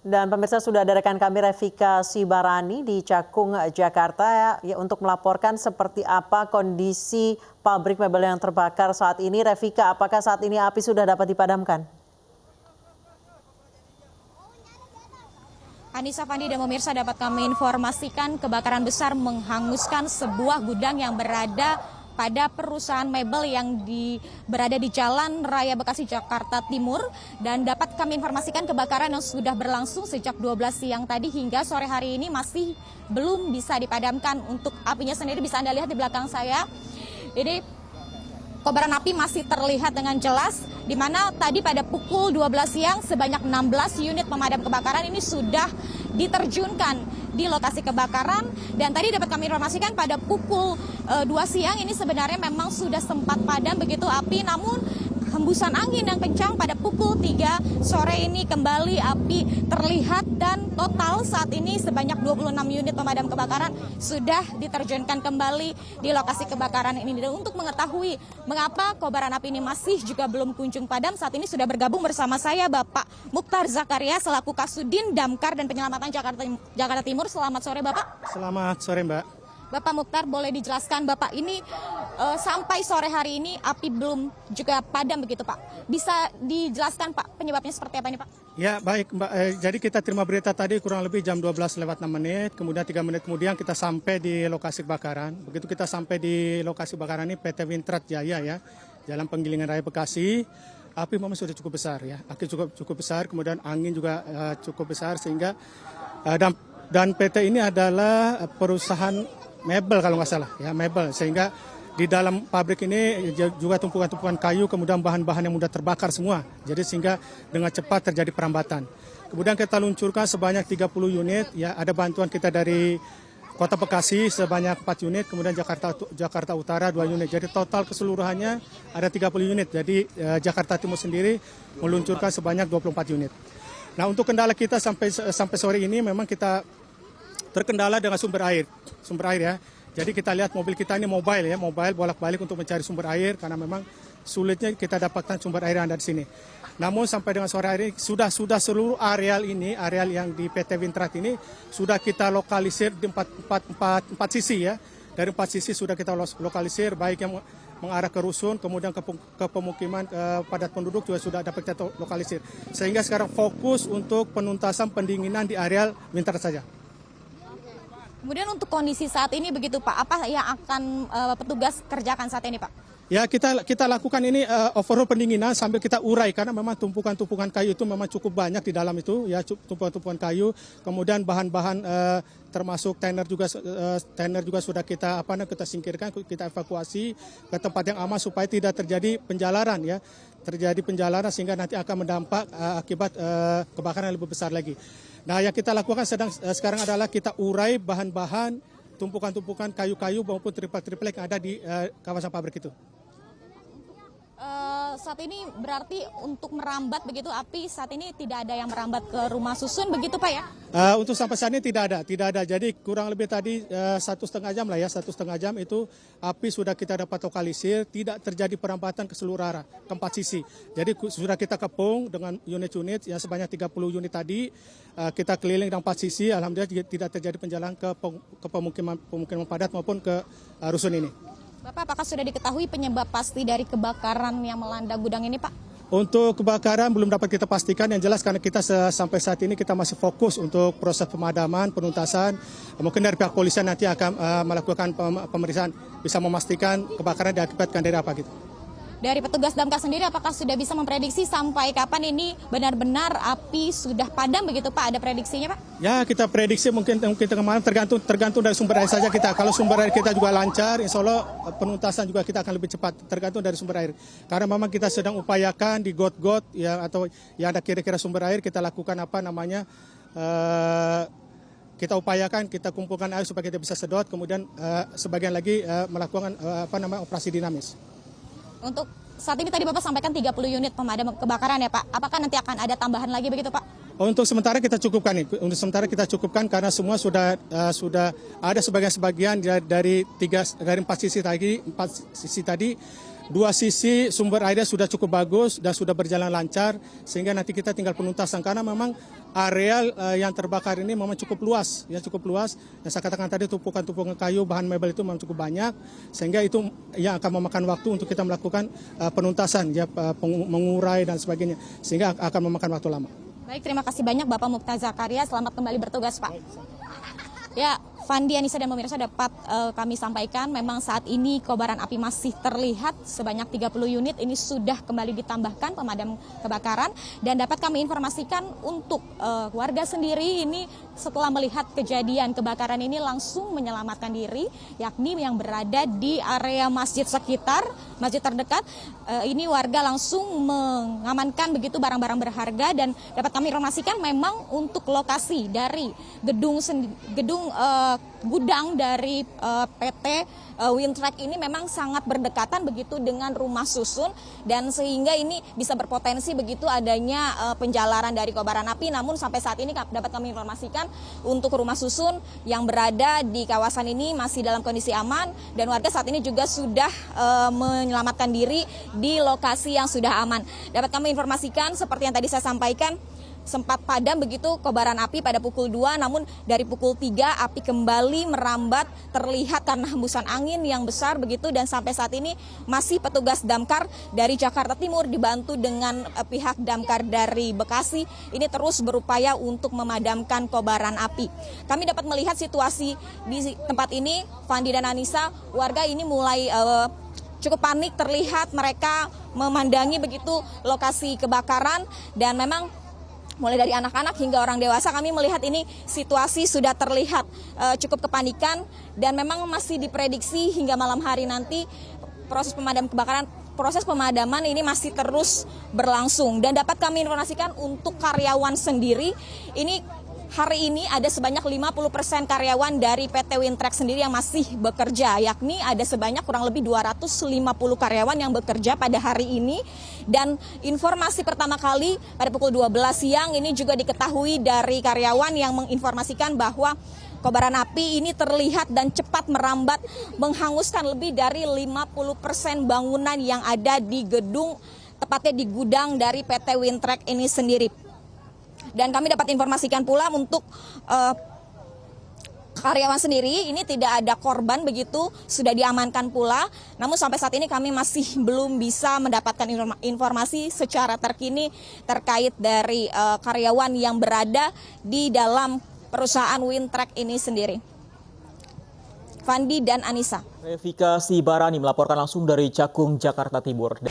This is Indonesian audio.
Dan pemirsa, sudah ada rekan kami Revika Sibarani di Cakung, Jakarta ya, untuk melaporkan seperti apa kondisi pabrik mebel yang terbakar saat ini. Revika, apakah saat ini api sudah dapat dipadamkan? Anissa, Fandi, dan pemirsa, dapat kami informasikan kebakaran besar menghanguskan sebuah gudang yang berada pada perusahaan mebel yang berada di Jalan Raya Bekasi, Jakarta Timur. Dan dapat kami informasikan kebakaran yang sudah berlangsung sejak 12 siang tadi hingga sore hari ini masih belum bisa dipadamkan. Untuk apinya sendiri bisa Anda lihat di belakang saya. Jadi kobaran api masih terlihat dengan jelas, di mana tadi pada pukul 12 siang sebanyak 16 unit pemadam kebakaran ini sudah diterjunkan di lokasi kebakaran. Dan tadi dapat kami informasikan pada pukul 2 siang ini sebenarnya memang sudah sempat padam begitu api, namun hembusan angin yang kencang pada pukul 3 sore ini kembali api terlihat, dan total saat ini sebanyak 26 unit pemadam kebakaran sudah diterjunkan kembali di lokasi kebakaran ini. Dan untuk mengetahui mengapa kobaran api ini masih juga belum kunjung padam, saat ini sudah bergabung bersama saya Bapak Mukhtar Zakaria selaku Kasudin Damkar dan Penyelamatan Jakarta Timur. Selamat sore Bapak. Selamat sore Mbak. Bapak Mukhtar, boleh dijelaskan Bapak ini sampai sore hari ini api belum juga padam begitu Pak. Bisa dijelaskan Pak penyebabnya seperti apa ini Pak? Ya baik Mbak, jadi kita terima berita tadi kurang lebih jam 12:06, kemudian 3 menit kemudian kita sampai di lokasi kebakaran. Begitu kita sampai di lokasi kebakaran ini PT Wintrat Jaya ya, Jalan Penggilingan Raya Bekasi. Api memang sudah cukup besar ya, api cukup besar, kemudian angin juga cukup besar sehingga dan PT ini adalah perusahaan mebel kalau nggak salah ya, mebel, sehingga di dalam pabrik ini juga tumpukan-tumpukan kayu, kemudian bahan-bahan yang mudah terbakar semua, jadi sehingga dengan cepat terjadi perambatan. Kemudian kita luncurkan sebanyak 30 unit ya, ada bantuan kita dari Kota Bekasi sebanyak 4 unit, kemudian Jakarta Utara 2 unit, jadi total keseluruhannya ada 30 unit. Jadi Jakarta Timur sendiri meluncurkan sebanyak 24 unit. Nah, untuk kendala kita sampai sore ini memang kita terkendala dengan sumber air ya. Jadi kita lihat mobil kita ini mobile bolak-balik untuk mencari sumber air karena memang sulitnya kita dapatkan sumber air yang ada di sini. Namun sampai dengan sore hari sudah seluruh areal yang di PT Wintrat ini sudah kita lokalisir di empat sisi ya. Dari 4 sisi sudah kita lokalisir, baik yang mengarah ke rusun, kemudian ke pemukiman padat penduduk juga sudah dapat kita lokalisir. Sehingga sekarang fokus untuk penuntasan pendinginan di areal Wintrat saja. Kemudian untuk kondisi saat ini begitu Pak, apa yang akan petugas kerjakan saat ini Pak? Ya kita lakukan ini overall pendinginan sambil kita urai karena memang tumpukan-tumpukan kayu itu memang cukup banyak di dalam itu ya, tumpukan-tumpukan kayu, kemudian bahan-bahan termasuk tender juga sudah kita singkirkan, kita evakuasi ke tempat yang aman supaya tidak terjadi penjalaran ya. Terjadi penjalaran sehingga nanti akan mendampak akibat kebakaran yang lebih besar lagi. Nah, yang kita lakukan sekarang adalah kita urai bahan-bahan tumpukan-tumpukan kayu-kayu maupun triplek yang ada di kawasan pabrik itu. Saat ini berarti untuk merambat begitu api saat ini tidak ada yang merambat ke rumah susun begitu Pak ya? Untuk sampai saat ini tidak ada. Jadi kurang lebih tadi 1,5 jam lah ya, 1,5 jam itu api sudah kita dapat lokalisir, tidak terjadi perambatan ke seluruh arah, ke 4 sisi. Jadi sudah kita kepung dengan unit-unit yang sebanyak 30 unit tadi, kita keliling dengan 4 sisi, alhamdulillah tidak terjadi penjalan ke pemukiman padat maupun ke rusun ini. Bapak, apakah sudah diketahui penyebab pasti dari kebakaran yang melanda gudang ini, Pak? Untuk kebakaran belum dapat kita pastikan, yang jelas karena kita sampai saat ini kita masih fokus untuk proses pemadaman, penuntasan. Mungkin dari pihak polisian nanti akan melakukan pemeriksaan, bisa memastikan kebakaran diakibatkan dari apa gitu. Dari petugas damkar sendiri, apakah sudah bisa memprediksi sampai kapan ini benar-benar api sudah padam begitu Pak? Ada prediksinya Pak? Ya, kita prediksi mungkin kemarin tergantung dari sumber air saja kita. Kalau sumber air kita juga lancar, insya Allah penuntasan juga kita akan lebih cepat. Tergantung dari sumber air. Karena memang kita sedang upayakan di got-got ya, atau yang ada kira-kira sumber air, kita lakukan kita upayakan, kita kumpulkan air supaya kita bisa sedot, kemudian sebagian lagi melakukan operasi dinamis. Untuk saat ini tadi Bapak sampaikan 30 unit pemadam kebakaran ya Pak. Apakah nanti akan ada tambahan lagi begitu Pak? Untuk sementara kita cukupkan nih. Untuk sementara kita cukupkan karena semua sudah ada sebagian dari 4 sisi tadi. 2 sisi sumber airnya sudah cukup bagus dan sudah berjalan lancar, sehingga nanti kita tinggal penuntasan karena memang area yang terbakar ini memang cukup luas, ya cukup luas. Yang saya katakan tadi tumpukan-tumpukan kayu, bahan mebel itu memang cukup banyak, sehingga itu yang akan memakan waktu untuk kita melakukan penuntasan, ya mengurai dan sebagainya, sehingga akan memakan waktu lama. Baik, terima kasih banyak Bapak Muftazah Karya. Selamat kembali bertugas, Pak. Ya, Fandi, Anissa, dan pemirsa dapat kami sampaikan memang saat ini kobaran api masih terlihat sebanyak 30 unit. Ini sudah kembali ditambahkan pemadam kebakaran dan dapat kami informasikan untuk warga sendiri ini setelah melihat kejadian kebakaran ini langsung menyelamatkan diri, yakni yang berada di area masjid sekitar, masjid terdekat. Ini warga langsung mengamankan begitu barang-barang berharga dan dapat kami informasikan memang untuk lokasi dari gudang dari PT Wintrack ini memang sangat berdekatan begitu dengan rumah susun dan sehingga ini bisa berpotensi begitu adanya penjalaran dari kobaran api. Namun sampai saat ini dapat kami informasikan untuk rumah susun yang berada di kawasan ini masih dalam kondisi aman dan warga saat ini juga sudah menyelamatkan diri di lokasi yang sudah aman. Dapat kami informasikan seperti yang tadi saya sampaikan, sempat padam begitu kobaran api pada pukul 2, namun dari pukul 3 api kembali merambat terlihat karena hembusan angin yang besar begitu dan sampai saat ini masih petugas damkar dari Jakarta Timur dibantu dengan pihak damkar dari Bekasi ini terus berupaya untuk memadamkan kobaran api. Kami dapat melihat situasi di tempat ini, Fandi dan Anissa, warga ini mulai cukup panik, terlihat mereka memandangi begitu lokasi kebakaran dan memang mulai dari anak-anak hingga orang dewasa kami melihat ini situasi sudah terlihat cukup kepanikan dan memang masih diprediksi hingga malam hari nanti proses pemadaman ini masih terus berlangsung dan dapat kami informasikan untuk karyawan sendiri ini hari ini ada sebanyak 50% karyawan dari PT Wintrack sendiri yang masih bekerja, yakni ada sebanyak kurang lebih 250 karyawan yang bekerja pada hari ini. Dan informasi pertama kali pada pukul 12 siang ini juga diketahui dari karyawan yang menginformasikan bahwa kobaran api ini terlihat dan cepat merambat menghanguskan lebih dari 50% bangunan yang ada di gedung, tepatnya di gudang dari PT Wintrack ini sendiri. Dan kami dapat informasikan pula untuk karyawan sendiri ini tidak ada korban begitu, sudah diamankan pula. Namun sampai saat ini kami masih belum bisa mendapatkan informasi secara terkini terkait dari karyawan yang berada di dalam perusahaan Wintrack ini sendiri. Fandi dan Anissa. Revika Sibarani melaporkan langsung dari Cakung, Jakarta Timur.